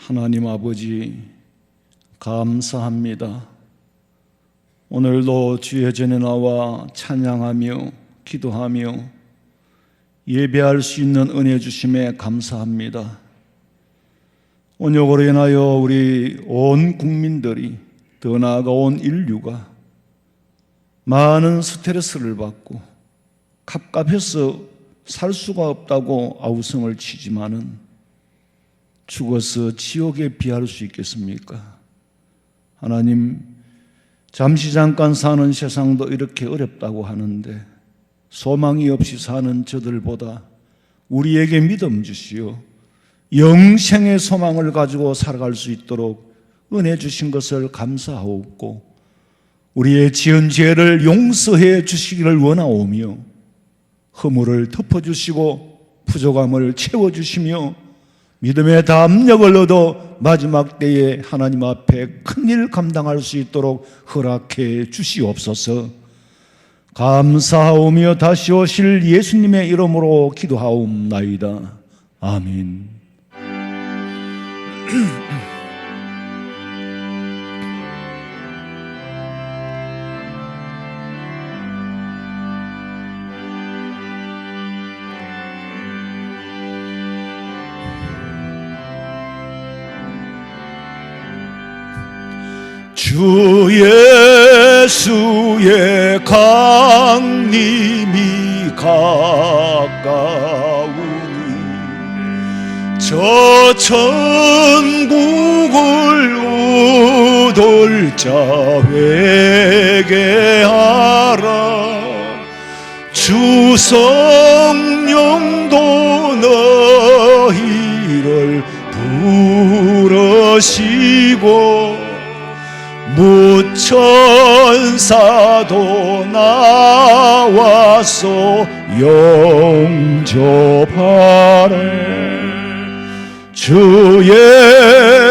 하나님 아버지, 감사합니다. 오늘도 주의 전에 나와 찬양하며 기도하며 예배할 수 있는 은혜 주심에 감사합니다. 언약으로 인하여 우리 온 국민들이, 더 나아가 온 인류가 많은 스트레스를 받고 갑갑해서 살 수가 없다고 아우성을 치지만은 죽어서 지옥에 비할 수 있겠습니까? 하나님, 잠시 잠깐 사는 세상도 이렇게 어렵다고 하는데 소망이 없이 사는 저들보다 우리에게 믿음 주시오, 영생의 소망을 가지고 살아갈 수 있도록 은혜 주신 것을 감사하옵고, 우리의 지은 죄를 용서해 주시기를 원하오며 허물을 덮어주시고 부족함을 채워주시며 믿음의 담력을 얻어 마지막 때에 하나님 앞에 큰일 감당할 수 있도록 허락해 주시옵소서. 감사하오며 다시 오실 예수님의 이름으로 기도하옵나이다. 아멘. 주 예수의 강림이 가까우니 저 천국을 얻을 자 회개하라. 주 성령도 너희를 부르시고 무천사도 나와서 영접하래. 주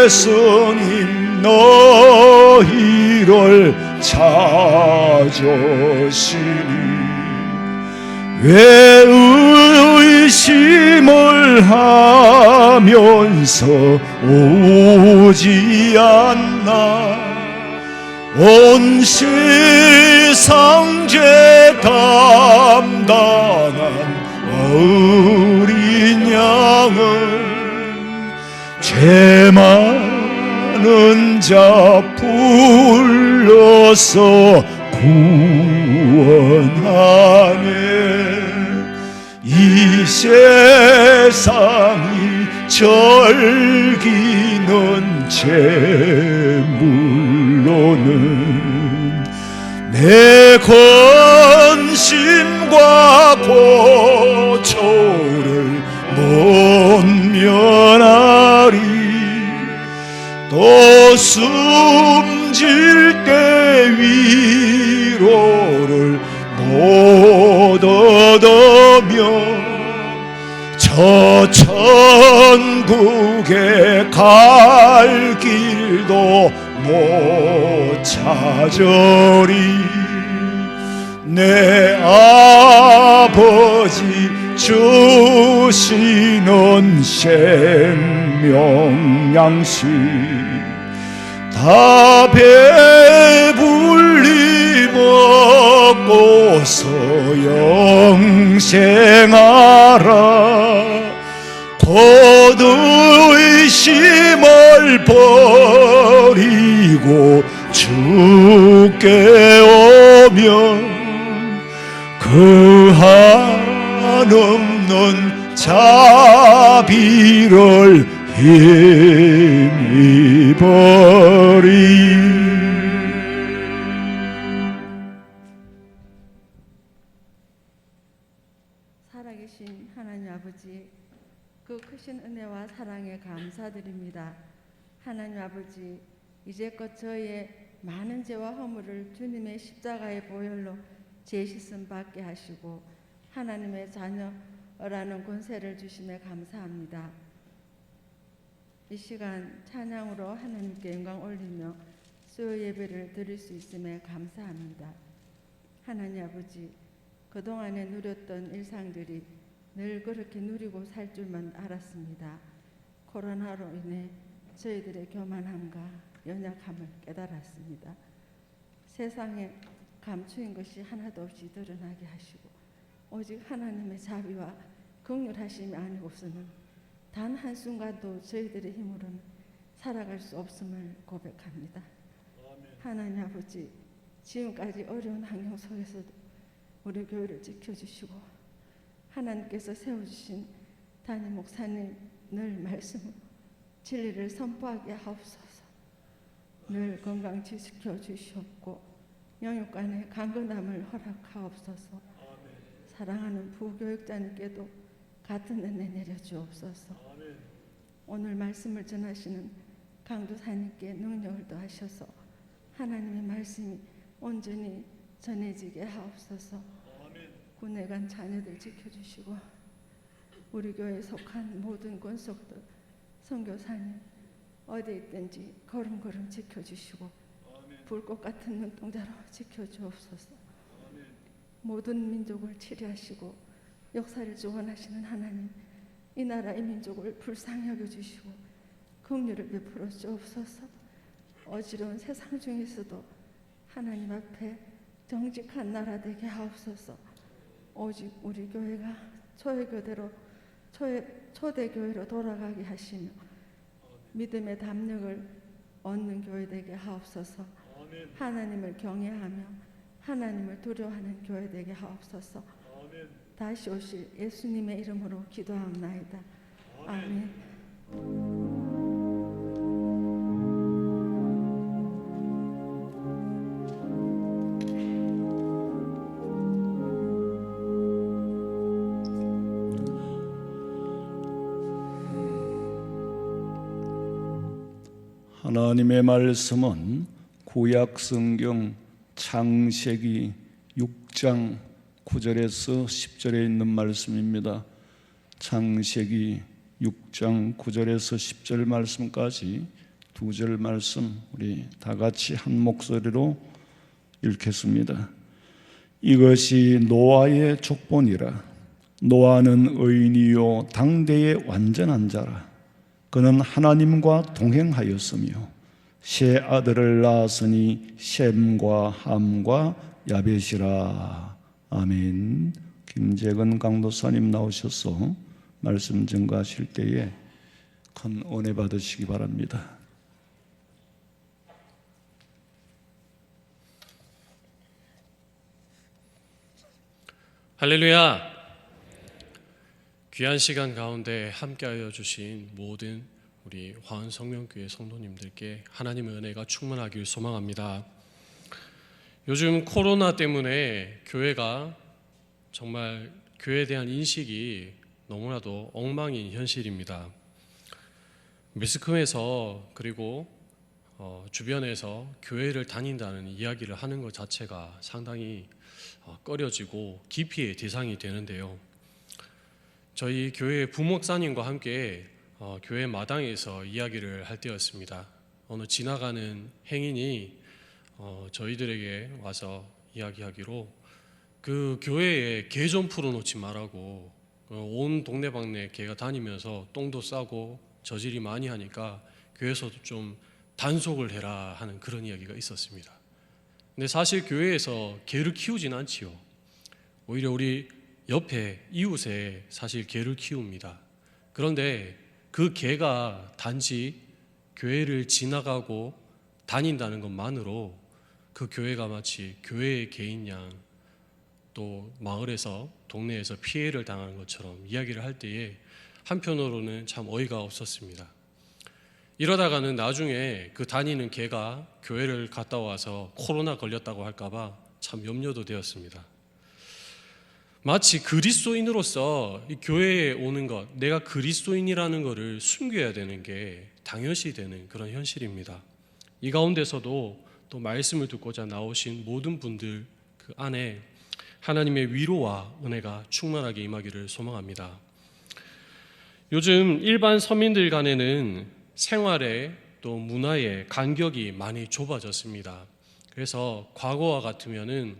예수님 너희를 찾으시니 왜 의심을 하면서 오지 않나. 온 세상 죄 담당한 어린 양을 죄 많은 자 불러서 구원하네. 이 세상이 즐기는 재물로는 내 권심과 고초를 못 면하리. 또 숨질 때 위로를 못 얻으며 저 천국에 갈 길도 못 찾으리. 내 아버지 주시는 생명 양식 다 배불리 먹고서 영생하라. 곧 의심을 버리고 주께 오면 그 한없는 자비를 힘입으리. 살아계신 하나님 아버지, 그 크신 은혜와 사랑에 감사드립니다. 하나님 아버지, 이제껏 저희의 많은 죄와 허물을 주님의 십자가의 보혈로 죄 씻음 받게 하시고 하나님의 자녀라는 권세를 주심에 감사합니다. 이 시간 찬양으로 하나님께 영광 올리며 수요 예배를 드릴 수 있음에 감사합니다. 하나님 아버지, 그동안에 누렸던 일상들이 늘 그렇게 누리고 살 줄만 알았습니다. 코로나로 인해 저희들의 교만함과 연약함을 깨달았습니다. 세상에 감추인 것이 하나도 없이 드러나게 하시고 오직 하나님의 자비와 긍휼하심이 아니고서는 단 한순간도 저희들의 힘으로는 살아갈 수 없음을 고백합니다. 하나님 아버지, 지금까지 어려운 환경 속에서도 우리 교회를 지켜주시고 하나님께서 세워주신 담임 목사님 늘 말씀 진리를 선포하게 하옵소서. 늘 건강히 지켜주시옵고 영육간의 강건함을 허락하옵소서. 사랑하는 부교육자님께도 같은 은혜 내려주옵소서. 오늘 말씀을 전하시는 강도사님께 능력을 더하셔서 하나님의 말씀이 온전히 전해지게 하옵소서. 군에 간 자녀들 지켜주시고 우리 교회에 속한 모든 권속들 선교사님 어디에 있든지 걸음걸음 지켜주시고 불꽃 같은 눈동자로 지켜주옵소서. 모든 민족을 치료하시고 역사를 주관하시는 하나님, 이 나라 이 민족을 불쌍히 여겨주시고 긍휼을 베풀어 주옵소서. 어지러운 세상 중에서도 하나님 앞에 정직한 나라 되게 하옵소서. 오직 우리 교회가 초대교회로 돌아가게 하시며 믿음의 담력을 얻는 교회 되게 하옵소서. 하나님을 경외하며 하나님을 두려워하는 교회 되게 하옵소서. 다시 오실 예수님의 이름으로 기도하옵나이다. 아멘. 하나님의 말씀은 구약 성경 창세기 6장 9절에서 10절에 있는 말씀입니다. 창세기 6장 9절에서 10절 말씀까지 두 절 말씀 우리 다 같이 한 목소리로 읽겠습니다. 이것이 노아의 족본이라. 노아는 의인이요 당대의 완전한 자라. 그는 하나님과 동행하였으며 세 아들을 낳았으니 셈과 함과 야벳이라. 아멘. 김재근 강도사님 나오셔서 말씀 증거하실 때에 큰 은혜 받으시기 바랍니다. 할렐루야. 귀한 시간 가운데 함께하여 주신 모든 우리 화원성명교회 성도님들께 하나님의 은혜가 충만하길 소망합니다. 요즘 코로나 때문에 교회가 정말 교회에 대한 인식이 너무나도 엉망인 현실입니다. 매스컴에서 그리고 주변에서 교회를 다닌다는 이야기를 하는 것 자체가 상당히 꺼려지고 기피의 대상이 되는데요. 저희 교회 부목사님과 함께 교회 마당에서 이야기를 할 때였습니다. 어느 지나가는 행인이 저희들에게 와서 이야기하기로 그 교회에 개 좀 풀어놓지 말라고, 온 동네방네 개가 다니면서 똥도 싸고 저질이 많이 하니까 교회에서도 좀 단속을 해라 하는 그런 이야기가 있었습니다. 근데 사실 교회에서 개를 키우진 않지요. 오히려 우리 옆에 이웃에 사실 개를 키웁니다. 그런데 그 개가 단지 교회를 지나가고 다닌다는 것만으로 그 교회가 마치 교회의 개인 양 또 마을에서 동네에서 피해를 당하는 것처럼 이야기를 할 때에 한편으로는 참 어이가 없었습니다. 이러다가는 나중에 그 다니는 개가 교회를 갔다 와서 코로나 걸렸다고 할까봐 참 염려도 되었습니다. 마치 그리스도인으로서 이 교회에 오는 것, 내가 그리스도인이라는 것을 숨겨야 되는 게 당연시 되는 그런 현실입니다. 이 가운데서도 또 말씀을 듣고자 나오신 모든 분들 그 안에 하나님의 위로와 은혜가 충만하게 임하기를 소망합니다. 요즘 일반 서민들 간에는 생활에 또 문화의 간격이 많이 좁아졌습니다. 그래서 과거와 같으면은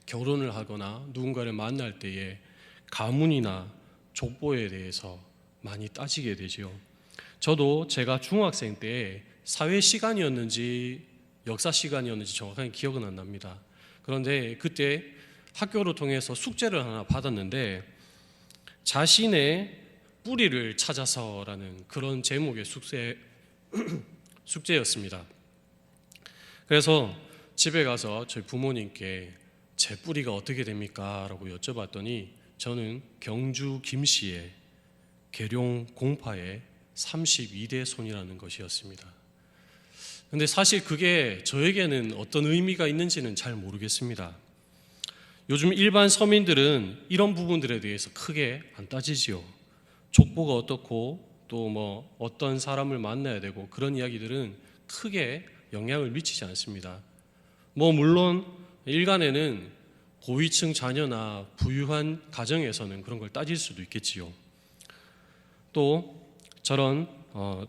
결혼을 하거나 누군가를 만날 때에 가문이나 족보에 대해서 많이 따지게 되지요. 저도 제가 중학생 때 사회 시간이었는지 역사 시간이었는지 정확하게 기억은 안 납니다. 그런데 그때 학교를 통해서 숙제를 하나 받았는데 자신의 뿌리를 찾아서라는 그런 제목의 숙제였습니다. 그래서 집에 가서 저희 부모님께 제 뿌리가 어떻게 됩니까? 라고 여쭤봤더니 저는 경주 김씨의 계룡 공파의 32대 손이라는 것이었습니다. 근데 사실 그게 저에게는 어떤 의미가 있는지는 잘 모르겠습니다. 요즘 일반 서민들은 이런 부분들에 대해서 크게 안 따지지요. 족보가 어떻고 또 뭐 어떤 사람을 만나야 되고 그런 이야기들은 크게 영향을 미치지 않습니다. 뭐 물론 일간에는 고위층 자녀나 부유한 가정에서는 그런 걸 따질 수도 있겠지요. 또 저런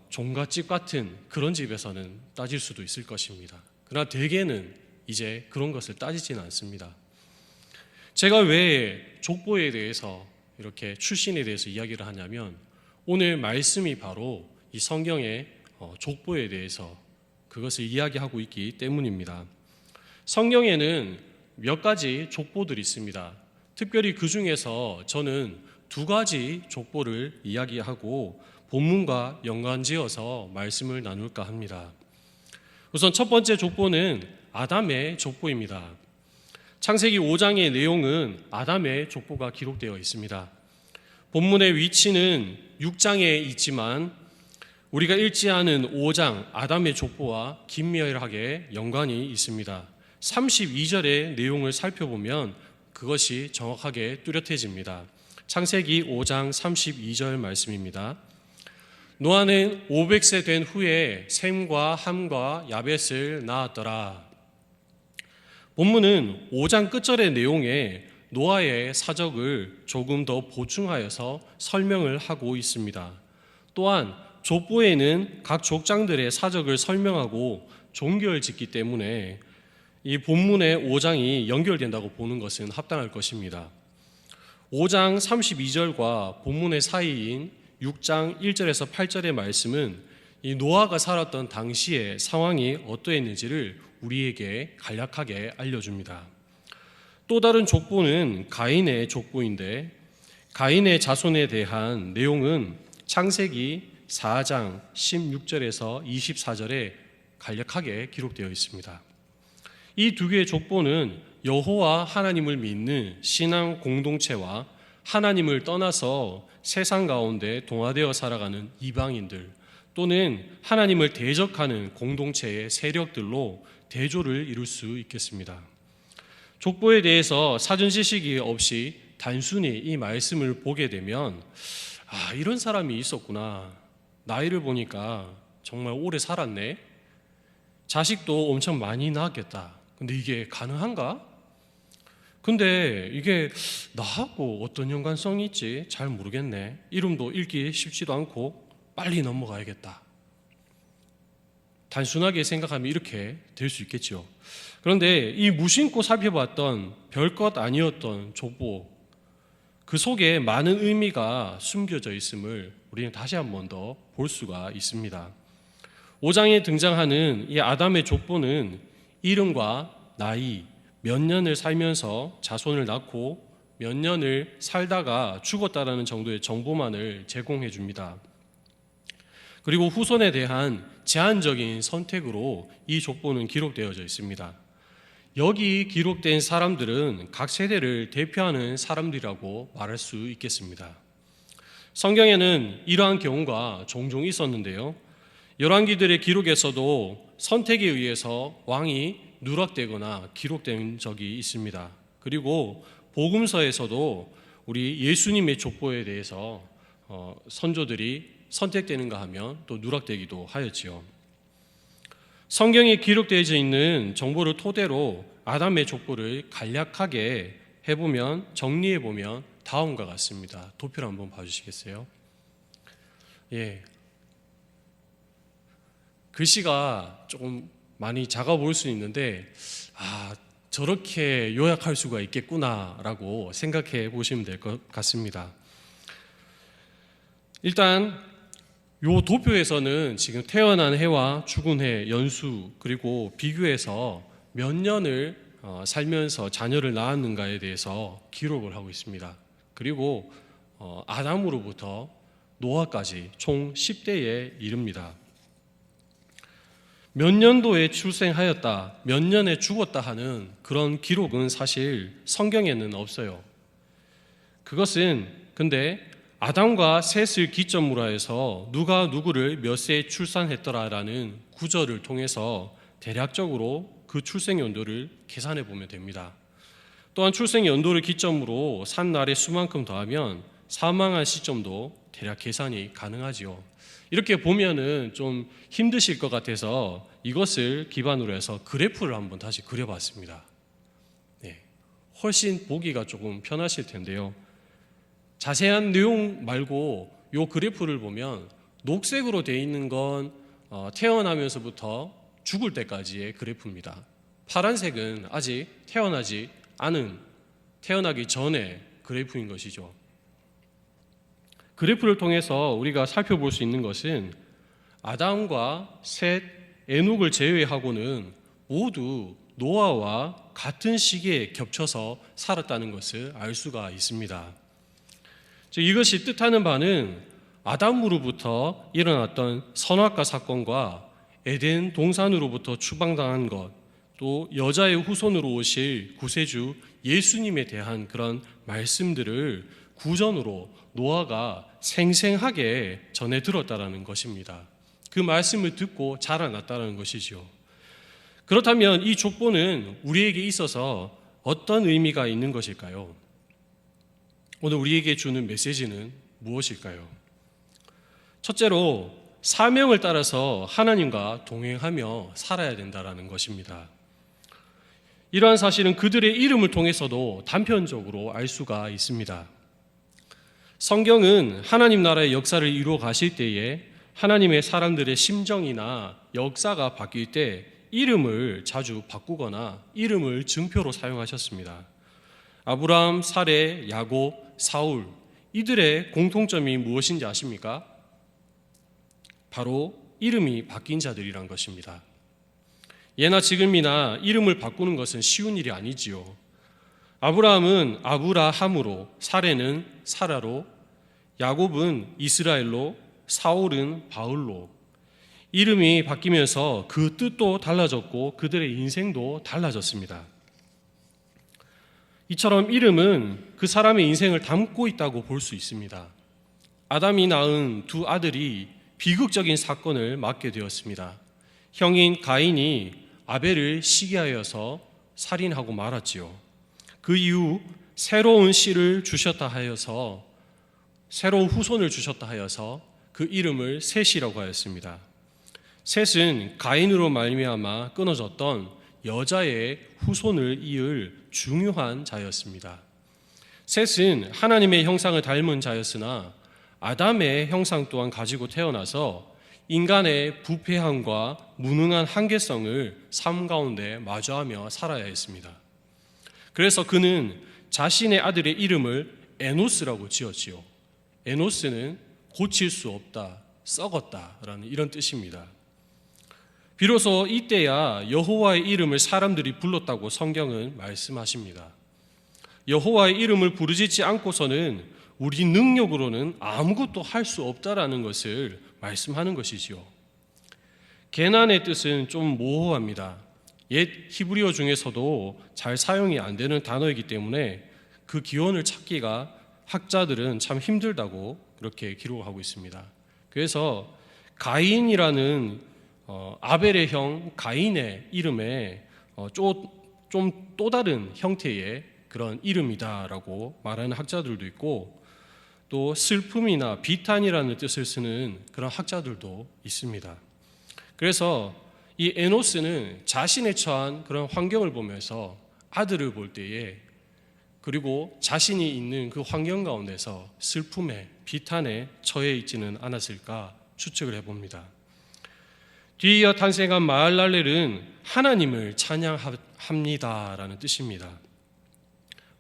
종갓집 같은 그런 집에서는 따질 수도 있을 것입니다. 그러나 대개는 이제 그런 것을 따지지는 않습니다. 제가 왜 족보에 대해서 이렇게 출신에 대해서 이야기를 하냐면 오늘 말씀이 바로 이 성경의 족보에 대해서 그것을 이야기하고 있기 때문입니다. 성경에는 몇 가지 족보들이 있습니다. 특별히 그 중에서 저는 두 가지 족보를 이야기하고 본문과 연관지어서 말씀을 나눌까 합니다. 우선 첫 번째 족보는 아담의 족보입니다. 창세기 5장의 내용은 아담의 족보가 기록되어 있습니다. 본문의 위치는 6장에 있지만 우리가 읽지 않은 5장 아담의 족보와 긴밀하게 연관이 있습니다. 32절의 내용을 살펴보면 그것이 정확하게 뚜렷해집니다. 창세기 5장 32절 말씀입니다. 노아는 500세 된 후에 셈과 함과 야벳을 낳았더라. 본문은 5장 끝절의 내용에 노아의 사적을 조금 더 보충하여서 설명을 하고 있습니다. 또한 족보에는 각 족장들의 사적을 설명하고 종결짓기 때문에 이 본문의 5장이 연결된다고 보는 것은 합당할 것입니다. 5장 32절과 본문의 사이인 6장 1절에서 8절의 말씀은 이 노아가 살았던 당시의 상황이 어떠했는지를 우리에게 간략하게 알려줍니다. 또 다른 족보는 가인의 족보인데 가인의 자손에 대한 내용은 창세기 4장 16절에서 24절에 간략하게 기록되어 있습니다. 이 두 개의 족보는 여호와 하나님을 믿는 신앙 공동체와 하나님을 떠나서 세상 가운데 동화되어 살아가는 이방인들 또는 하나님을 대적하는 공동체의 세력들로 대조를 이룰 수 있겠습니다. 족보에 대해서 사전 지식이 없이 단순히 이 말씀을 보게 되면 이런 사람이 있었구나. 나이를 보니까 정말 오래 살았네. 자식도 엄청 많이 낳았겠다. 근데 이게 가능한가? 근데 이게 나하고 어떤 연관성이 있지 잘 모르겠네. 이름도 읽기 쉽지도 않고 빨리 넘어가야겠다. 단순하게 생각하면 이렇게 될 수 있겠죠. 그런데 이 무심코 살펴봤던 별것 아니었던 족보 그 속에 많은 의미가 숨겨져 있음을 우리는 다시 한 번 더 볼 수가 있습니다. 5장에 등장하는 이 아담의 족보는 이름과 나이, 몇 년을 살면서 자손을 낳고 몇 년을 살다가 죽었다라는 정도의 정보만을 제공해 줍니다. 그리고 후손에 대한 제한적인 선택으로 이 족보는 기록되어져 있습니다. 여기 기록된 사람들은 각 세대를 대표하는 사람들이라고 말할 수 있겠습니다. 성경에는 이러한 경우가 종종 있었는데요. 열왕기들의 기록에서도 선택에 의해서 왕이 누락되거나 기록된 적이 있습니다. 그리고 복음서에서도 우리 예수님의 족보에 대해서 선조들이 선택되는가 하면 또 누락되기도 하였지요. 성경에 기록되어 있는 정보를 토대로 아담의 족보를 간략하게 해보면 정리해보면 다음과 같습니다. 도표를 한번 봐주시겠어요? 예. 글씨가 조금 많이 작아 보일 수 있는데 저렇게 요약할 수가 있겠구나라고 생각해 보시면 될 것 같습니다. 일단 요 도표에서는 지금 태어난 해와 죽은 해 연수 그리고 비교해서 몇 년을 살면서 자녀를 낳았는가에 대해서 기록을 하고 있습니다. 그리고 아담으로부터 노아까지 총 10대에 이릅니다. 몇 년도에 출생하였다, 몇 년에 죽었다 하는 그런 기록은 사실 성경에는 없어요. 그것은 근데 아담과 셋을 기점으로 해서 누가 누구를 몇 세에 출산했더라라는 구절을 통해서 대략적으로 그 출생 연도를 계산해 보면 됩니다. 또한 출생 연도를 기점으로 산 날의 수만큼 더하면 사망한 시점도 대략 계산이 가능하지요. 이렇게 보면은 좀 힘드실 것 같아서 이것을 기반으로 해서 그래프를 한번 다시 그려봤습니다. 네, 훨씬 보기가 조금 편하실 텐데요. 자세한 내용 말고 이 그래프를 보면 녹색으로 되어 있는 건 태어나면서부터 죽을 때까지의 그래프입니다. 파란색은 아직 태어나기 전에 그래프인 것이죠. 그래프를 통해서 우리가 살펴볼 수 있는 것은 아담과 셋, 에녹을 제외하고는 모두 노아와 같은 시기에 겹쳐서 살았다는 것을 알 수가 있습니다. 이것이 뜻하는 바는 아담으로부터 일어났던 선악과 사건과 에덴 동산으로부터 추방당한 것, 또 여자의 후손으로 오실 구세주 예수님에 대한 그런 말씀들을 구전으로 노아가 생생하게 전해 들었다라는 것입니다. 그 말씀을 듣고 자라났다는 것이죠. 그렇다면 이 족보는 우리에게 있어서 어떤 의미가 있는 것일까요? 오늘 우리에게 주는 메시지는 무엇일까요? 첫째로 사명을 따라서 하나님과 동행하며 살아야 된다는 것입니다. 이러한 사실은 그들의 이름을 통해서도 단편적으로 알 수가 있습니다. 성경은 하나님 나라의 역사를 이루어 가실 때에 하나님의 사람들의 심정이나 역사가 바뀔 때 이름을 자주 바꾸거나 이름을 증표로 사용하셨습니다. 아브라함, 사레, 야곱, 사울, 이들의 공통점이 무엇인지 아십니까? 바로 이름이 바뀐 자들이란 것입니다. 예나 지금이나 이름을 바꾸는 것은 쉬운 일이 아니지요. 아브라함은 아브라함으로, 사레는 사라로, 야곱은 이스라엘로, 사울은 바울로. 이름이 바뀌면서 그 뜻도 달라졌고 그들의 인생도 달라졌습니다. 이처럼 이름은 그 사람의 인생을 담고 있다고 볼 수 있습니다. 아담이 낳은 두 아들이 비극적인 사건을 맞게 되었습니다. 형인 가인이 아벨을 시기하여서 살인하고 말았지요. 그 이후 새로운 씨를 주셨다 하여서 새로운 후손을 주셨다 하여서 그 이름을 셋이라고 하였습니다. 셋은 가인으로 말미암아 끊어졌던 여자의 후손을 이을 중요한 자였습니다. 셋은 하나님의 형상을 닮은 자였으나 아담의 형상 또한 가지고 태어나서 인간의 부패함과 무능한 한계성을 삶 가운데 마주하며 살아야 했습니다. 그래서 그는 자신의 아들의 이름을 에노스라고 지었지요. 에노스는 고칠 수 없다, 썩었다라는 이런 뜻입니다. 비로소 이때야 여호와의 이름을 사람들이 불렀다고 성경은 말씀하십니다. 여호와의 이름을 부르짖지 않고서는 우리 능력으로는 아무것도 할 수 없다라는 것을 말씀하는 것이지요. 개난의 뜻은 좀 모호합니다. 옛 히브리어 중에서도 잘 사용이 안 되는 단어이기 때문에 그 기원을 찾기가 학자들은 참 힘들다고 그렇게 기록하고 있습니다. 그래서 가인이라는 아벨의 형 가인의 이름에 좀 또 다른 형태의 그런 이름이다라고 말하는 학자들도 있고, 또 슬픔이나 비탄이라는 뜻을 쓰는 그런 학자들도 있습니다. 그래서 이 에노스는 자신의 처한 그런 환경을 보면서 아들을 볼 때에, 그리고 자신이 있는 그 환경 가운데서 슬픔에 비탄에 처해 있지는 않았을까 추측을 해봅니다. 뒤이어 탄생한 마할랄렐은 하나님을 찬양합니다라는 뜻입니다.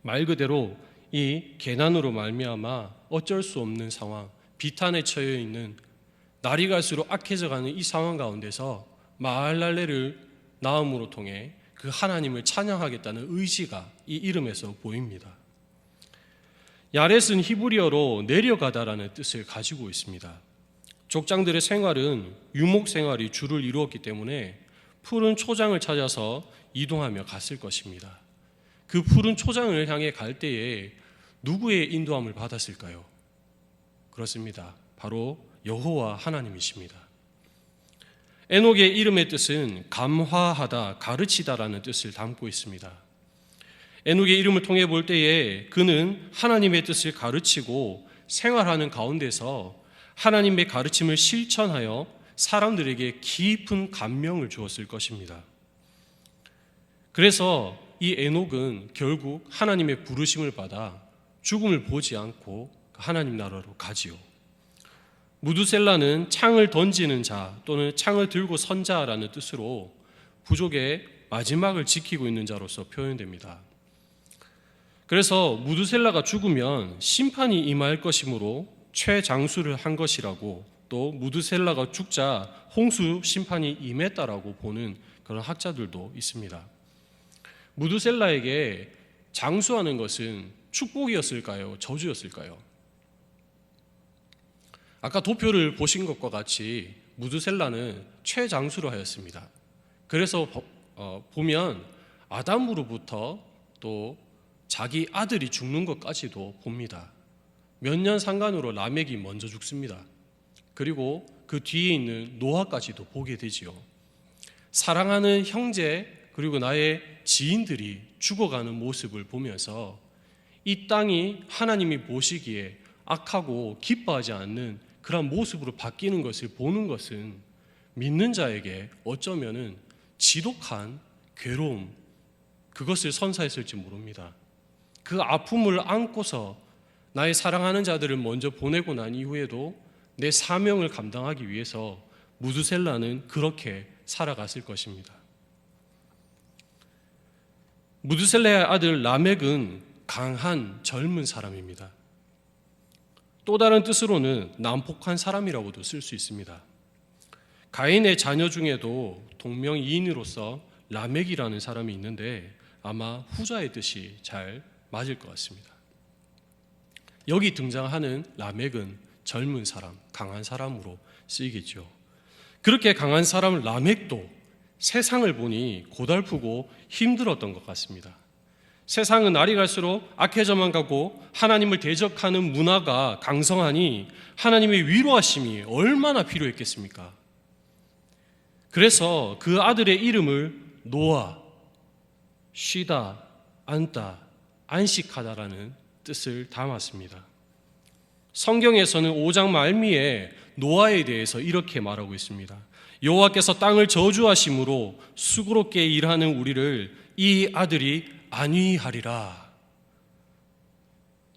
말 그대로 이 계난으로 말미암아 어쩔 수 없는 상황, 비탄에 처해 있는 날이 갈수록 악해져가는 이 상황 가운데서 마할랄레를 낳음으로 통해 그 하나님을 찬양하겠다는 의지가 이 이름에서 보입니다. 야렛은 히브리어로 내려가다라는 뜻을 가지고 있습니다. 족장들의 생활은 유목 생활이 주를 이루었기 때문에 푸른 초장을 찾아서 이동하며 갔을 것입니다. 그 푸른 초장을 향해 갈 때에 누구의 인도함을 받았을까요? 그렇습니다. 바로 여호와 하나님이십니다. 에녹의 이름의 뜻은 감화하다, 가르치다라는 뜻을 담고 있습니다. 에녹의 이름을 통해 볼 때에 그는 하나님의 뜻을 가르치고 생활하는 가운데서 하나님의 가르침을 실천하여 사람들에게 깊은 감명을 주었을 것입니다. 그래서 이 에녹은 결국 하나님의 부르심을 받아 죽음을 보지 않고 하나님 나라로 가지요. 무두셀라는 창을 던지는 자 또는 창을 들고 선 자라는 뜻으로 부족의 마지막을 지키고 있는 자로서 표현됩니다. 그래서 무두셀라가 죽으면 심판이 임할 것이므로 최장수를 한 것이라고, 또 무두셀라가 죽자 홍수 심판이 임했다라고 보는 그런 학자들도 있습니다. 무두셀라에게 장수하는 것은 축복이었을까요? 저주였을까요? 아까 도표를 보신 것과 같이 무두셀라는 최장수로 하였습니다. 그래서 보면 아담으로부터 또 자기 아들이 죽는 것까지도 봅니다. 몇 년 상간으로 라멕이 먼저 죽습니다. 그리고 그 뒤에 있는 노아까지도 보게 되지요. 사랑하는 형제 그리고 나의 지인들이 죽어가는 모습을 보면서 이 땅이 하나님이 보시기에 악하고 기뻐하지 않는 그런 모습으로 바뀌는 것을 보는 것은 믿는 자에게 어쩌면은 지독한 괴로움, 그것을 선사했을지 모릅니다. 그 아픔을 안고서 나의 사랑하는 자들을 먼저 보내고 난 이후에도 내 사명을 감당하기 위해서 무두셀라는 그렇게 살아갔을 것입니다. 무두셀라의 아들 라멕은 강한 젊은 사람입니다. 또 다른 뜻으로는 난폭한 사람이라고도 쓸 수 있습니다. 가인의 자녀 중에도 동명이인으로서 라멕이라는 사람이 있는데 아마 후자의 뜻이 잘 맞을 것 같습니다. 여기 등장하는 라멕은 젊은 사람, 강한 사람으로 쓰이겠죠. 그렇게 강한 사람 라멕도 세상을 보니 고달프고 힘들었던 것 같습니다. 세상은 날이 갈수록 악해져만 가고 하나님을 대적하는 문화가 강성하니 하나님의 위로하심이 얼마나 필요했겠습니까? 그래서 그 아들의 이름을 노아, 쉬다, 앉다, 안식하다라는 뜻을 담았습니다. 성경에서는 5장 말미에 노아에 대해서 이렇게 말하고 있습니다. 여호와께서 땅을 저주하심으로 수고롭게 일하는 우리를 이 아들이 안위하리라.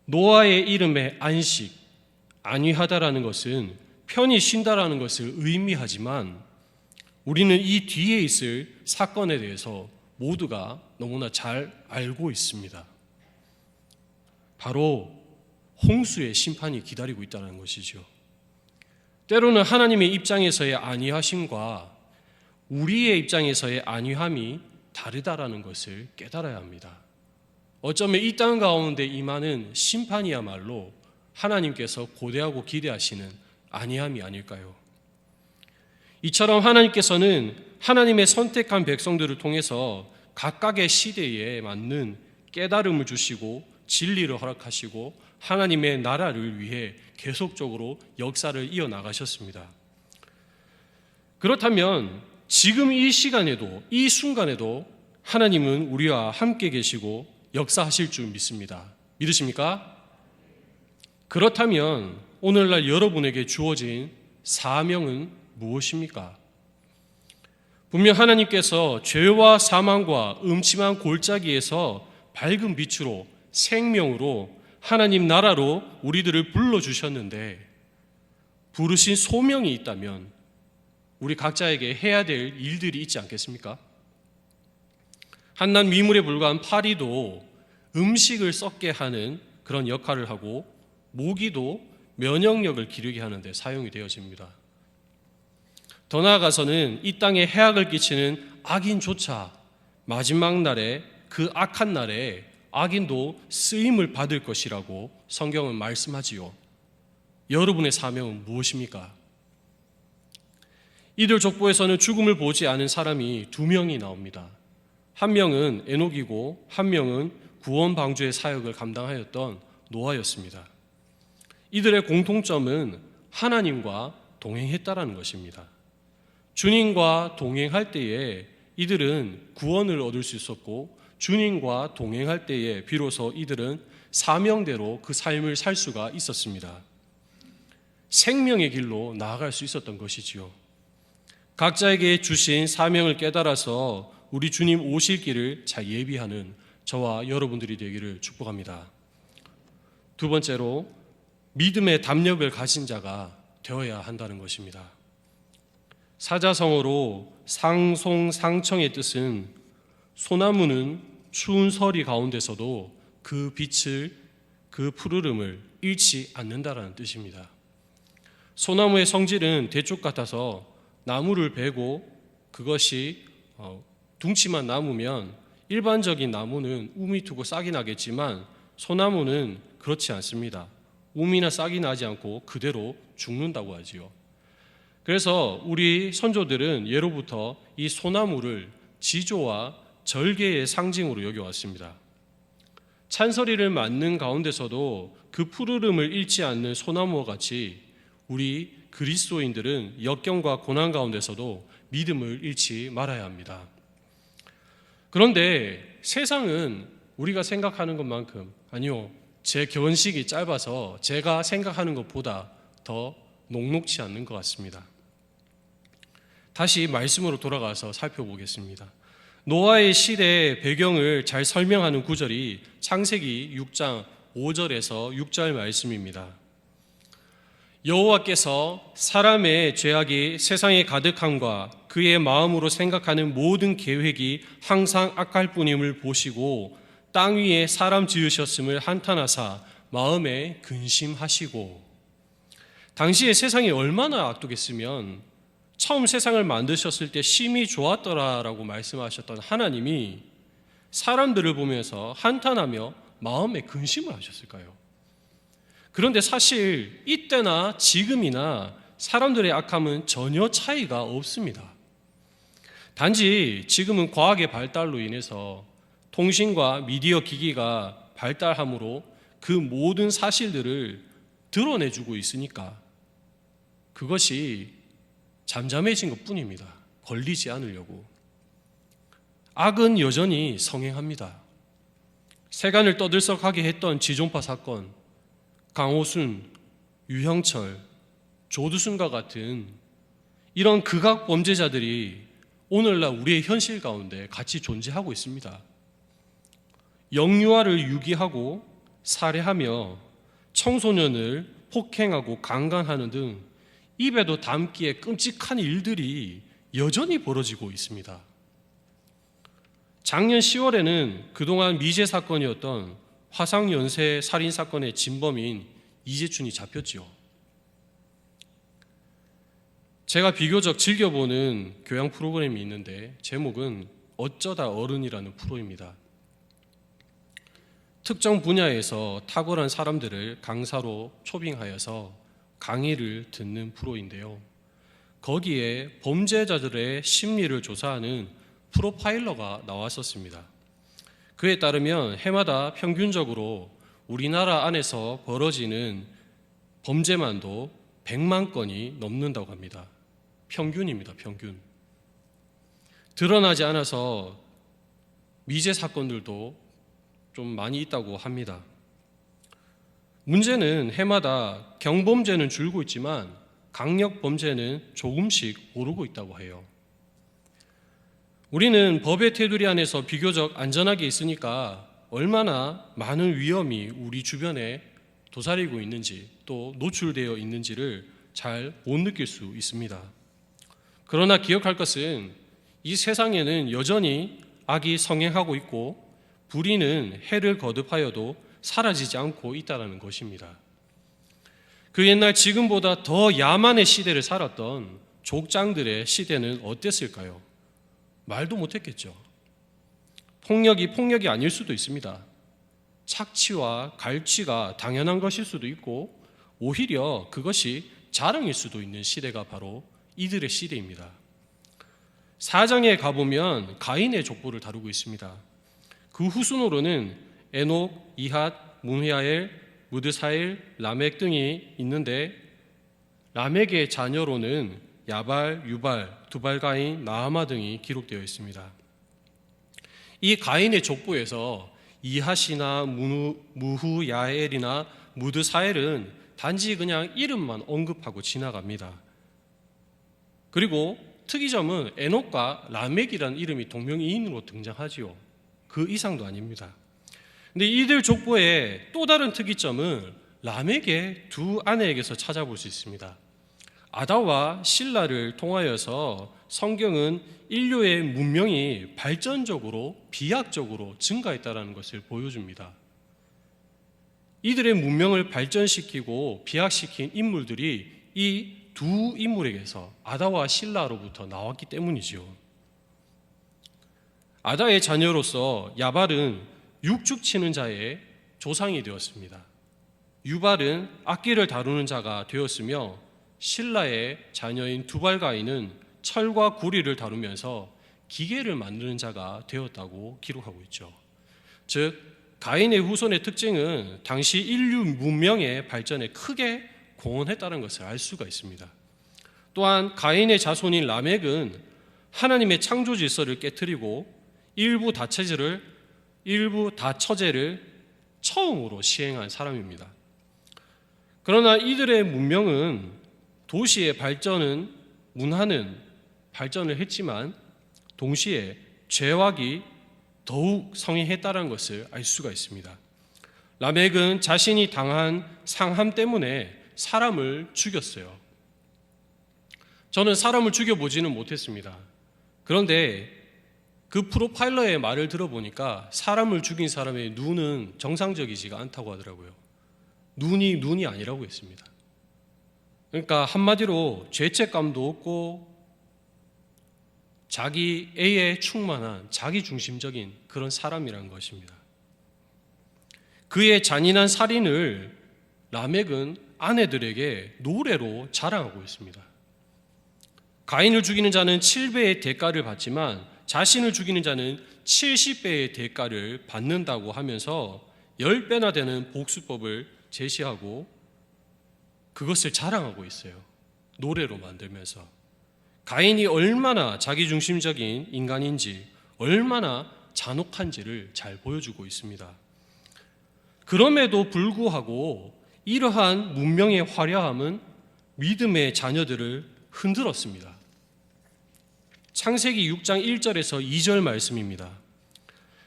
노아의 이름의 안식, 안위하다라는 것은 편히 쉰다라는 것을 의미하지만 우리는 이 뒤에 있을 사건에 대해서 모두가 너무나 잘 알고 있습니다. 바로 홍수의 심판이 기다리고 있다는 것이죠. 때로는 하나님의 입장에서의 안위하심과 우리의 입장에서의 안위함이 다르다라는 것을 깨달아야 합니다. 어쩌면 이 땅 가운데 임하는 심판이야말로 하나님께서 고대하고 기대하시는 안위함이 아닐까요? 이처럼 하나님께서는 하나님의 선택한 백성들을 통해서 각각의 시대에 맞는 깨달음을 주시고 진리를 허락하시고 하나님의 나라를 위해 계속적으로 역사를 이어나가셨습니다. 그렇다면 지금 이 시간에도, 이 순간에도 하나님은 우리와 함께 계시고 역사하실 줄 믿습니다. 믿으십니까? 그렇다면 오늘날 여러분에게 주어진 사명은 무엇입니까? 분명 하나님께서 죄와 사망과 음침한 골짜기에서 밝은 빛으로 생명으로 하나님 나라로 우리들을 불러주셨는데 부르신 소명이 있다면 우리 각자에게 해야 될 일들이 있지 않겠습니까? 한낱 미물에 불과한 파리도 음식을 썩게 하는 그런 역할을 하고 모기도 면역력을 기르게 하는 데 사용이 되어집니다. 더 나아가서는 이 땅에 해악을 끼치는 악인조차 마지막 날에, 그 악한 날에 악인도 쓰임을 받을 것이라고 성경은 말씀하지요. 여러분의 사명은 무엇입니까? 이들 족보에서는 죽음을 보지 않은 사람이 2명이 나옵니다. 한 명은 에녹이고 한 명은 구원 방주의 사역을 감당하였던 노아였습니다. 이들의 공통점은 하나님과 동행했다라는 것입니다. 주님과 동행할 때에 이들은 구원을 얻을 수 있었고, 주님과 동행할 때에 비로소 이들은 사명대로 그 삶을 살 수가 있었습니다. 생명의 길로 나아갈 수 있었던 것이지요. 각자에게 주신 사명을 깨달아서 우리 주님 오실 길을 잘 예비하는 저와 여러분들이 되기를 축복합니다. 두 번째로, 믿음의 담력을 가진 자가 되어야 한다는 것입니다. 사자성어로 상송상청의 뜻은 소나무는 추운 서리 가운데서도 그 빛을, 그 푸르름을 잃지 않는다라는 뜻입니다. 소나무의 성질은 대쪽 같아서 나무를 베고 그것이 둥치만 남으면 일반적인 나무는 우미 트고 싹이 나겠지만 소나무는 그렇지 않습니다. 우미나 싹이 나지 않고 그대로 죽는다고 하지요. 그래서 우리 선조들은 예로부터 이 소나무를 지조와 절개의 상징으로 여겨왔습니다. 찬서리를 맞는 가운데서도 그 푸르름을 잃지 않는 소나무와 같이 우리 그리스도인들은 역경과 고난 가운데서도 믿음을 잃지 말아야 합니다. 그런데 세상은 우리가 생각하는 것만큼, 아니요, 제 견식이 짧아서 제가 생각하는 것보다 더 녹록지 않는 것 같습니다. 다시 말씀으로 돌아가서 살펴보겠습니다. 노아의 시대의 배경을 잘 설명하는 구절이 창세기 6장 5절에서 6절 말씀입니다. 여호와께서 사람의 죄악이 세상에 가득함과 그의 마음으로 생각하는 모든 계획이 항상 악할 뿐임을 보시고 땅 위에 사람 지으셨음을 한탄하사 마음에 근심하시고. 당시에 세상이 얼마나 악독했으면 처음 세상을 만드셨을 때 심히 좋았더라라고 말씀하셨던 하나님이 사람들을 보면서 한탄하며 마음에 근심을 하셨을까요? 그런데 사실 이때나 지금이나 사람들의 악함은 전혀 차이가 없습니다. 단지 지금은 과학의 발달로 인해서 통신과 미디어 기기가 발달함으로 그 모든 사실들을 드러내주고 있으니까 그것이 잠잠해진 것뿐입니다. 걸리지 않으려고. 악은 여전히 성행합니다. 세간을 떠들썩하게 했던 지존파 사건, 강호순, 유형철, 조두순과 같은 이런 극악 범죄자들이 오늘날 우리의 현실 가운데 같이 존재하고 있습니다. 영유아를 유기하고 살해하며 청소년을 폭행하고 강간하는 등 입에도 담기에 끔찍한 일들이 여전히 벌어지고 있습니다. 작년 10월에는 그동안 미제 사건이었던 화상연쇄 살인사건의 진범인 이재춘이 잡혔지요. 제가 비교적 즐겨보는 교양 프로그램이 있는데 제목은 어쩌다 어른이라는 프로입니다. 특정 분야에서 탁월한 사람들을 강사로 초빙하여서 강의를 듣는 프로인데요. 거기에 범죄자들의 심리를 조사하는 프로파일러가 나왔었습니다. 그에 따르면 해마다 평균적으로 우리나라 안에서 벌어지는 범죄만도 100만 건이 넘는다고 합니다. 평균입니다. 평균. 드러나지 않아서 미제 사건들도 좀 많이 있다고 합니다. 문제는 해마다 경범죄는 줄고 있지만 강력범죄는 조금씩 오르고 있다고 해요. 우리는 법의 테두리 안에서 비교적 안전하게 있으니까 얼마나 많은 위험이 우리 주변에 도사리고 있는지 또 노출되어 있는지를 잘 못 느낄 수 있습니다. 그러나 기억할 것은 이 세상에는 여전히 악이 성행하고 있고 불의는 해를 거듭하여도 사라지지 않고 있다는 것입니다. 그 옛날 지금보다 더 야만의 시대를 살았던 족장들의 시대는 어땠을까요? 말도 못했겠죠. 폭력이 아닐 수도 있습니다. 착취와 갈취가 당연한 것일 수도 있고 오히려 그것이 자랑일 수도 있는 시대가 바로 이들의 시대입니다. 4장에 가보면 가인의 족보를 다루고 있습니다. 그 후순으로는 에녹, 이핫, 문휘아엘, 무드사엘, 라멕 등이 있는데 라멕의 자녀로는 야발, 유발, 두발가인, 나아마 등이 기록되어 있습니다. 이 가인의 족보에서 이핫이나 무후야엘이나 무드사엘은 단지 그냥 이름만 언급하고 지나갑니다. 그리고 특이점은 에녹과 라멕이라는 이름이 동명이인으로 등장하지요. 그 이상도 아닙니다. 근데 이들 족보의 또 다른 특이점은 라멕의 두 아내에게서 찾아볼 수 있습니다. 아다와 실라를 통하여서 성경은 인류의 문명이 발전적으로 비약적으로 증가했다는 것을 보여줍니다. 이들의 문명을 발전시키고 비약시킨 인물들이 이 두 인물에게서 아다와 실라로부터 나왔기 때문이지요. 아다의 자녀로서 야발은 육축 치는 자의 조상이 되었습니다. 유발은 악기를 다루는 자가 되었으며 실라의 자녀인 두발가인은 철과 구리를 다루면서 기계를 만드는 자가 되었다고 기록하고 있죠. 즉 가인의 후손의 특징은 당시 인류 문명의 발전에 크게 공헌했다는 것을 알 수가 있습니다. 또한 가인의 자손인 라멕은 하나님의 창조 질서를 깨트리고 일부 다처제를 처음으로 시행한 사람입니다. 그러나 이들의 문명은 도시의 문화는 발전을 했지만 동시에 죄악이 더욱 성행했다는 것을 알 수가 있습니다. 라멕은 자신이 당한 상함 때문에 사람을 죽였어요. 저는 사람을 죽여보지는 못했습니다. 그런데 그 프로파일러의 말을 들어보니까 사람을 죽인 사람의 눈은 정상적이지가 않다고 하더라고요. 눈이 아니라고 했습니다. 그러니까 한마디로 죄책감도 없고 자기애에 충만한 자기중심적인 그런 사람이라는 것입니다. 그의 잔인한 살인을 라멕은 아내들에게 노래로 자랑하고 있습니다. 가인을 죽이는 자는 7배의 대가를 받지만 자신을 죽이는 자는 70배의 대가를 받는다고 하면서 10배나 되는 복수법을 제시하고 그것을 자랑하고 있어요. 노래로 만들면서. 가인이 얼마나 자기중심적인 인간인지, 얼마나 잔혹한지를 잘 보여주고 있습니다. 그럼에도 불구하고 이러한 문명의 화려함은 믿음의 자녀들을 흔들었습니다. 창세기 6장 1절에서 2절 말씀입니다.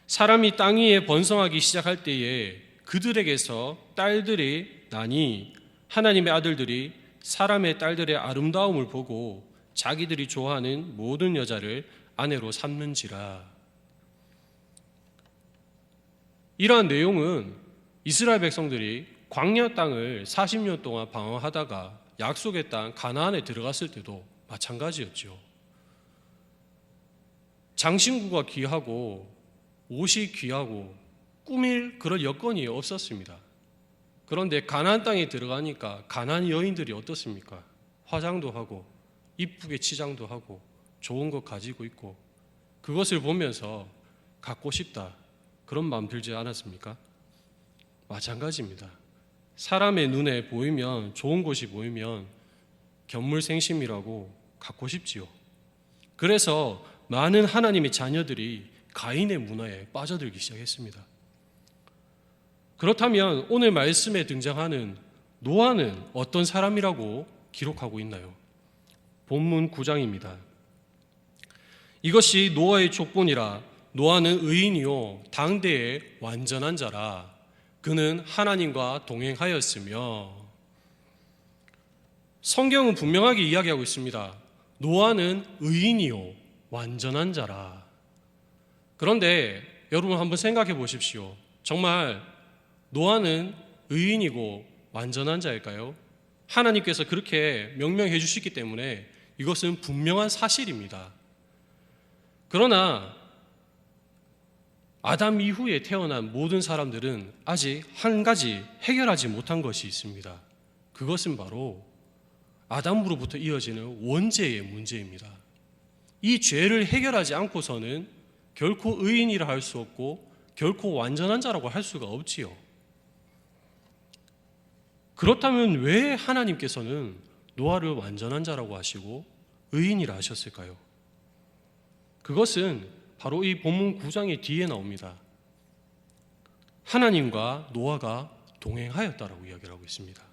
사람이 땅 위에 번성하기 시작할 때에 그들에게서 딸들이 나니 하나님의 아들들이 사람의 딸들의 아름다움을 보고 자기들이 좋아하는 모든 여자를 아내로 삼는지라. 이러한 내용은 이스라엘 백성들이 광야 땅을 40년 동안 방황하다가 약속의 땅 가나안에 들어갔을 때도 마찬가지였죠. 장신구가 귀하고 옷이 귀하고 꾸밀 그런 여건이 없었습니다. 그런데 가나안 땅에 들어가니까 가나안 여인들이 어떻습니까? 화장도 하고 이쁘게 치장도 하고 좋은 것 가지고 있고 그것을 보면서 갖고 싶다 그런 마음 들지 않았습니까? 마찬가지입니다. 사람의 눈에 보이면 좋은 것이 보이면 견물생심이라고 갖고 싶지요. 그래서 많은 하나님의 자녀들이 가인의 문화에 빠져들기 시작했습니다. 그렇다면 오늘 말씀에 등장하는 노아는 어떤 사람이라고 기록하고 있나요? 본문 9장입니다. 이것이 노아의 족본이라. 노아는 의인이요 당대의 완전한 자라. 그는 하나님과 동행하였으며. 성경은 분명하게 이야기하고 있습니다. 노아는 의인이요 완전한 자라. 그런데 여러분 한번 생각해 보십시오. 정말 노아는 의인이고 완전한 자일까요? 하나님께서 그렇게 명명해 주시기 때문에 이것은 분명한 사실입니다. 그러나 아담 이후에 태어난 모든 사람들은 아직 한 가지 해결하지 못한 것이 있습니다. 그것은 바로 아담으로부터 이어지는 원죄의 문제입니다. 이 죄를 해결하지 않고서는 결코 의인이라 할 수 없고 결코 완전한 자라고 할 수가 없지요. 그렇다면 왜 하나님께서는 노아를 완전한 자라고 하시고 의인이라 하셨을까요? 그것은 바로 이 본문 9장의 뒤에 나옵니다. 하나님과 노아가 동행하였다라고 이야기를 하고 있습니다.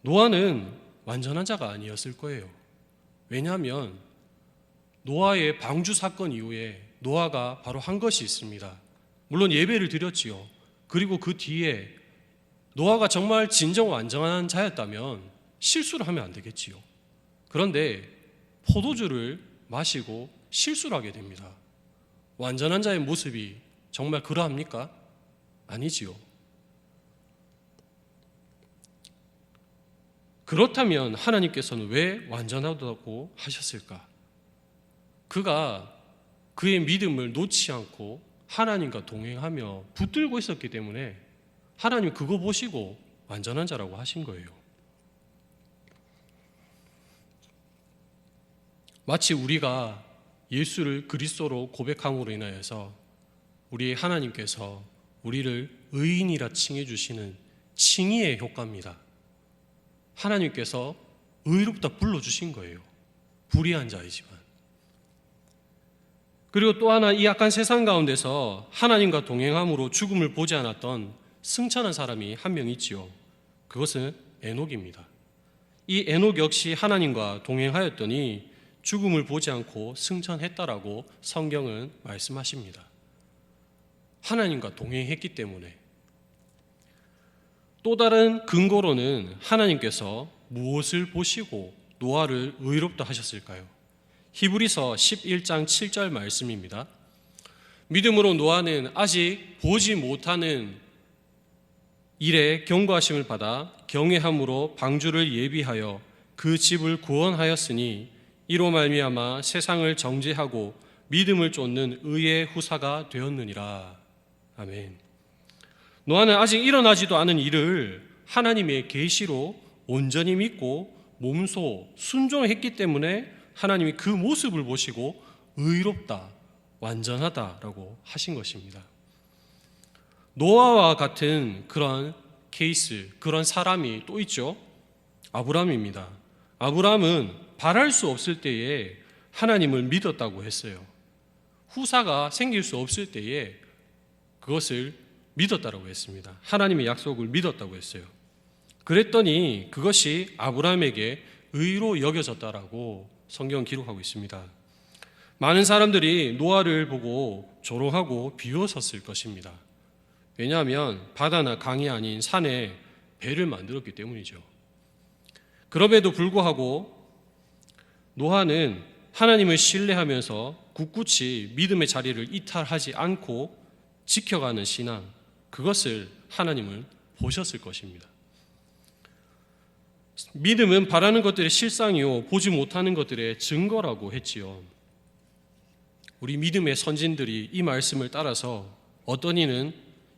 노아는 완전한 자가 아니었을 거예요. 왜냐하면 노아의 방주 사건 이후에 노아가 바로 한 것이 있습니다. 물론 예배를 드렸지요. 그리고 그 뒤에 노아가 정말 진정 완전한 자였다면 실수를 하면 안 되겠지요. 그런데 포도주를 마시고 실수를 하게 됩니다. 완전한 자의 모습이 정말 그러합니까? 아니지요. 그렇다면 하나님께서는 왜 완전하다고 하셨을까? 그가 그의 믿음을 놓지 않고 하나님과 동행하며 붙들고 있었기 때문에 하나님 그거 보시고 완전한 자라고 하신 거예요. 마치 우리가 예수를 그리스도로 고백함으로 인하여서 우리 하나님께서 우리를 의인이라 칭해 주시는 칭의의 효과입니다. 하나님께서 의롭다 불러주신 거예요. 불의한 자이지만. 그리고 또 하나, 이 악한 세상 가운데서 하나님과 동행함으로 죽음을 보지 않았던 승천한 사람이 한 명 있지요. 그것은 에녹입니다. 이 에녹 역시 하나님과 동행하였더니 죽음을 보지 않고 승천했다라고 성경은 말씀하십니다. 하나님과 동행했기 때문에. 또 다른 근거로는 하나님께서 무엇을 보시고 노아를 의롭다 하셨을까요? 히브리서 11장 7절 말씀입니다. 믿음으로 노아는 아직 보지 못하는 일에 경고하심을 받아 경외함으로 방주를 예비하여 그 집을 구원하였으니 이로 말미암아 세상을 정죄하고 믿음을 쫓는 의의 후사가 되었느니라. 아멘. 노아는 아직 일어나지도 않은 일을 하나님의 계시로 온전히 믿고 몸소 순종했기 때문에 하나님이 그 모습을 보시고 의롭다, 완전하다라고 하신 것입니다. 노아와 같은 그런 케이스, 그런 사람이 또 있죠. 아브라함입니다. 아브라함은 바랄 수 없을 때에 하나님을 믿었다고 했어요. 후사가 생길 수 없을 때에 그것을 믿었다고 했습니다. 하나님의 약속을 믿었다고 했어요. 그랬더니 그것이 아브라함에게 의로 여겨졌다라고 성경은 기록하고 있습니다. 많은 사람들이 노아를 보고 조롱하고 비웃었을 것입니다. 왜냐하면 바다나 강이 아닌 산에 배를 만들었기 때문이죠. 그럼에도 불구하고 노아는 하나님을 신뢰하면서 굳굳이 믿음의 자리를 이탈하지 않고 지켜가는 신앙, 그것을 하나님은 보셨을 것입니다. 믿음은 바라는 것들의 실상이요 보지 못하는 것들의 증거라고 했지요. 우리 믿음의 선진들이 이 말씀을 따라서 어떤 이는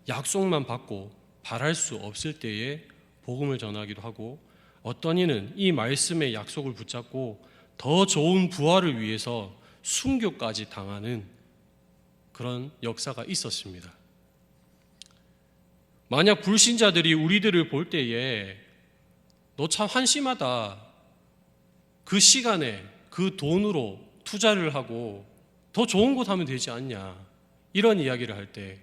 약속만 받고 바랄 수 없을 때에 복음을 전하기도 하고, 어떤 이는 이 말씀의 약속을 붙잡고 더 좋은 부활을 위해서 순교까지 당하는 그런 역사가 있었습니다. 만약 불신자들이 우리들을 볼 때에 너 참 한심하다, 그 시간에 그 돈으로 투자를 하고 더 좋은 곳 하면 되지 않냐, 이런 이야기를 할 때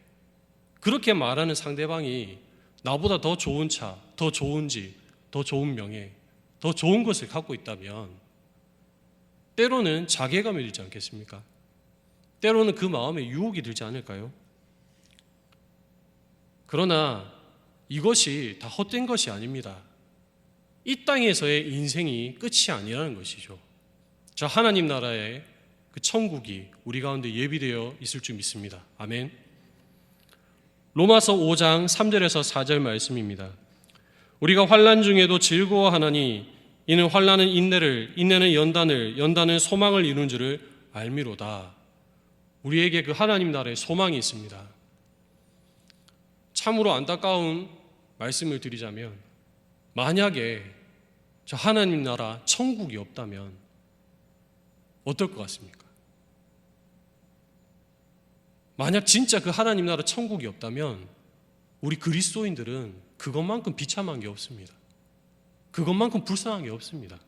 그렇게 말하는 상대방이 나보다 더 좋은 차, 더 좋은 집, 더 좋은 명예, 더 좋은 것을 갖고 있다면 때로는 자괴감이 들지 않겠습니까? 때로는 그 마음에 유혹이 들지 않을까요? 그러나 이것이 다 헛된 것이 아닙니다. 이 땅에서의 인생이 끝이 아니라는 것이죠. 저 하나님 나라의 그 천국이 우리 가운데 예비되어 있을 줄 믿습니다. 아멘. 로마서 5장 3절에서 4절 말씀입니다. 우리가 환난 중에도 즐거워하나니 이는 환난은 인내를, 인내는 연단을, 연단은 소망을 이루는 줄을 알미로다. 우리에게 그 하나님 나라의 소망이 있습니다. 참으로 안타까운 말씀을 드리자면, 만약에 저 하나님 나라 천국이 없다면 어떨 것 같습니까? 만약 진짜 그 하나님 나라 천국이 없다면 우리 그리스도인들은 그것만큼 비참한 게 없습니다. 그것만큼 불쌍한 게 없습니다.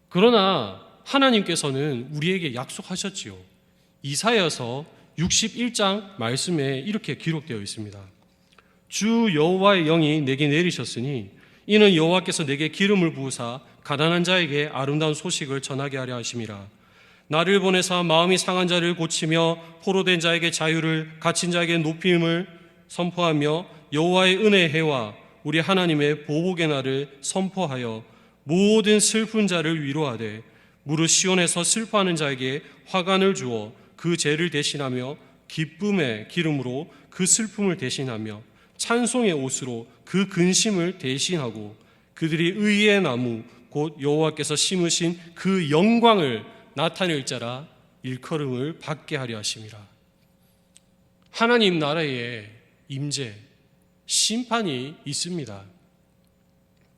그러나 하나님께서는 우리에게 약속하셨지요. 이사야서 61장 말씀에 이렇게 기록되어 있습니다. 주 여호와의 영이 내게 내리셨으니 이는 여호와께서 내게 기름을 부으사 가난한 자에게 아름다운 소식을 전하게 하려 하심이라. 나를 보내사 마음이 상한 자를 고치며 포로된 자에게 자유를, 갇힌 자에게 높임을 선포하며 여호와의 은혜의 해와 우리 하나님의 보복의 날을 선포하여 모든 슬픈 자를 위로하되 무릇 시온에서 슬퍼하는 자에게 화관을 주어 그 죄를 대신하며 기쁨의 기름으로 그 슬픔을 대신하며 찬송의 옷으로 그 근심을 대신하고 그들이 의의 나무 곧 여호와께서 심으신 그 영광을 나타낼 자라 일컬음을 받게 하려 하심이라. 하나님 나라의 임재, 심판이 있습니다.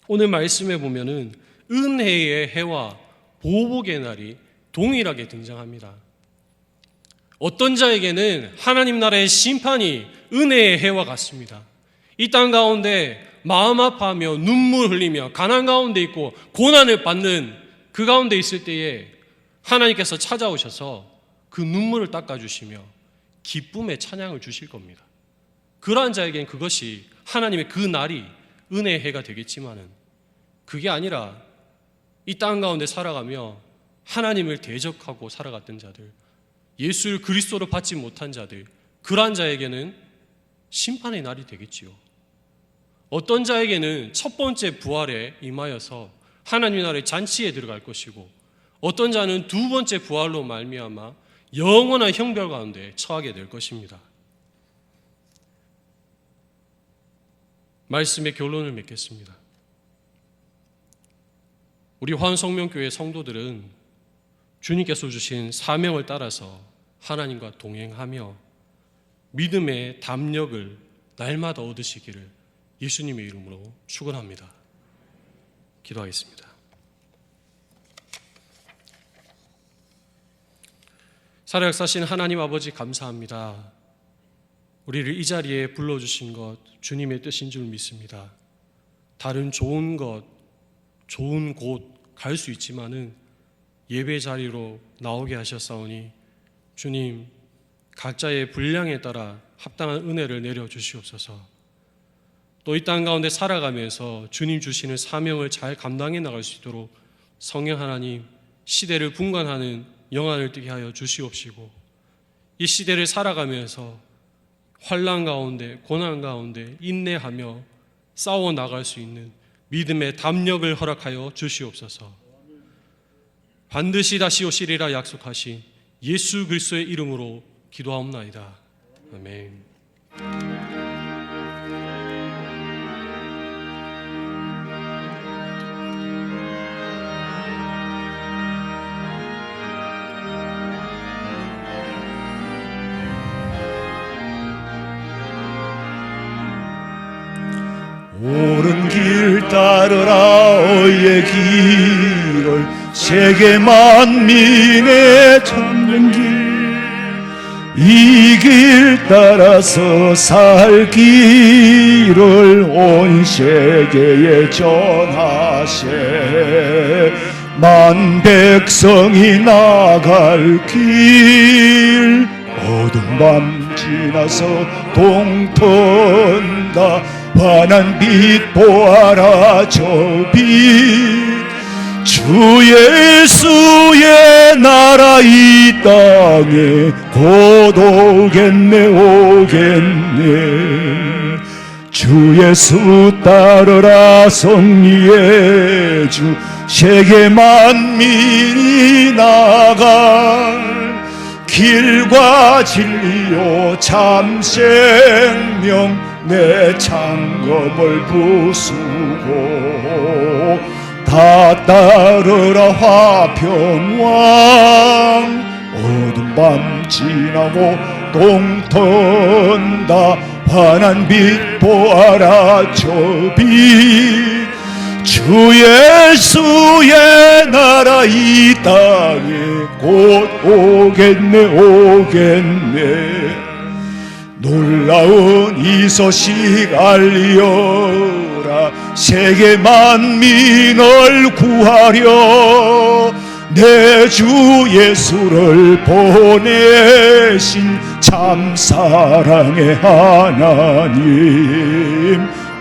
오늘 말씀에 보면은 은혜의 해와 보복의 날이 동일하게 등장합니다. 어떤 자에게는 하나님 나라의 심판이 은혜의 해와 같습니다. 이 땅 가운데 마음 아파하며 눈물 흘리며 가난 가운데 있고 고난을 받는 그 가운데 있을 때에 하나님께서 찾아오셔서 그 눈물을 닦아주시며 기쁨의 찬양을 주실 겁니다. 그러한 자에겐 그것이 하나님의 그 날이 은혜의 해가 되겠지만은 그게 아니라 이 땅 가운데 살아가며 하나님을 대적하고 살아갔던 자들, 예수를 그리스도로 받지 못한 자들, 그러한 자에게는 심판의 날이 되겠지요. 어떤 자에게는 첫 번째 부활에 임하여서 하나님 나라의 잔치에 들어갈 것이고 어떤 자는 두 번째 부활로 말미암아 영원한 형벌 가운데 처하게 될 것입니다. 말씀의 결론을 맺겠습니다. 우리 화원성명교회 성도들은 주님께서 주신 사명을 따라서 하나님과 동행하며 믿음의 담력을 날마다 얻으시기를 예수님의 이름으로 축원합니다. 기도하겠습니다. 살아 역사하신 하나님 아버지 감사합니다. 우리를 이 자리에 불러주신 것 주님의 뜻인 줄 믿습니다. 다른 좋은 것, 좋은 곳 갈 수 있지만은 예배 자리로 나오게 하셨사오니 주님 각자의 분량에 따라 합당한 은혜를 내려주시옵소서. 또 이 땅 가운데 살아가면서 주님 주시는 사명을 잘 감당해 나갈 수 있도록 성령 하나님 시대를 분간하는 영안을 뜨게 하여 주시옵시고 이 시대를 살아가면서 환난 가운데 고난 가운데 인내하며 싸워 나갈 수 있는 믿음의 담력을 허락하여 주시옵소서. 반드시 다시 오시리라 약속하신 예수 그리스도의 이름으로 기도하옵나이다. 아멘. 옳은 길 따르라 의의 길을 세계 만민의 찾는 길 이 길 따라서 살 길을 온 세계에 전하세 만 백성이 나갈 길 어두운 밤 지나서 동턴다 환한 빛 보아라 저 빛 주 예수의 나라 이 땅에 곧 오겠네 오겠네 주 예수 따르라 성리의 주 세계 만민이 나갈 길과 진리요 참 생명 내 창검을 부수고 다 따르라 화평왕. 어두운 밤 지나고 동턴다 환한 빛 보아라 저 빛. 주 예수의 나라 이 땅에 곧 오겠네 오겠네. 놀라운 이 소식 알리어라. 세계 만민을 구하려 내 주 예수를 보내신 참 사랑의 하나님.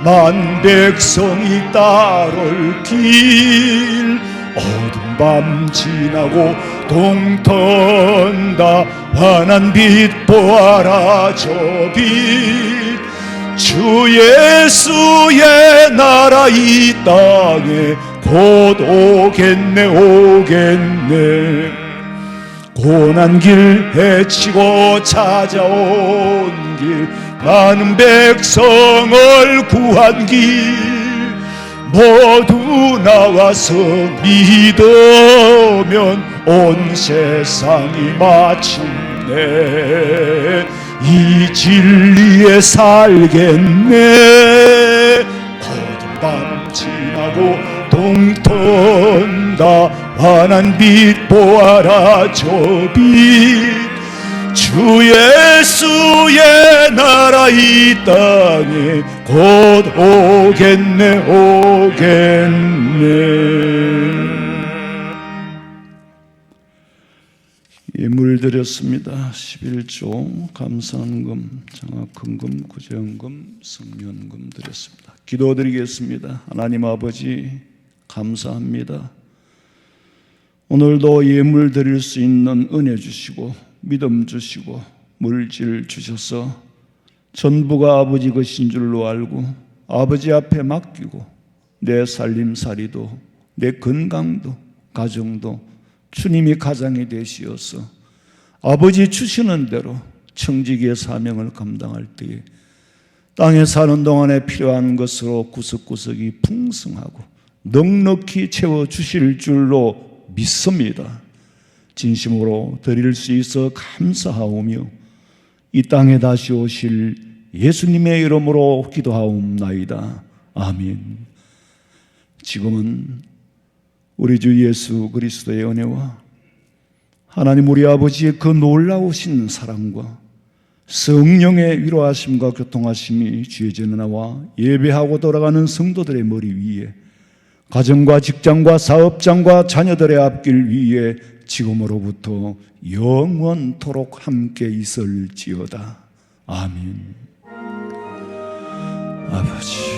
만 백성이 따를 길 어두운 밤 지나고 동턴다 환한 빛 보아라 저 빛. 주 예수의 나라 이 땅에 곧 오겠네 오겠네. 고난길 헤치고 찾아온 길 많은 백성을 구한 길 모두 나와서 믿으면 온 세상이 마침내 이 진리에 살겠네. 어두운 밤 지나고 동턴다 환한 빛 보아라 저 빛. 주 예수의 나라 이 땅에 곧 오겠네 오겠네. 예물 드렸습니다. 11조 감사헌금, 장학헌금, 구제헌금, 성년금 드렸습니다. 기도드리겠습니다. 하나님 아버지 감사합니다. 오늘도 예물 드릴 수 있는 은혜 주시고 믿음 주시고 물질 주셔서 전부가 아버지 것인 줄로 알고 아버지 앞에 맡기고 내 살림살이도 내 건강도 가정도 주님이 가장이 되시어서 아버지 주시는 대로 청지기의 사명을 감당할 때에 땅에 사는 동안에 필요한 것으로 구석구석이 풍성하고 넉넉히 채워주실 줄로 믿습니다. 진심으로 드릴 수 있어 감사하오며 이 땅에 다시 오실 예수님의 이름으로 기도하옵나이다. 아멘. 지금은 우리 주 예수 그리스도의 은혜와 하나님 우리 아버지의 그 놀라우신 사랑과 성령의 위로하심과 교통하심이 주의 전에 나와 예배하고 돌아가는 성도들의 머리 위에 가정과 직장과 사업장과 자녀들의 앞길 위에 지금으로부터 영원토록 함께 있을지어다. 아멘. 아버지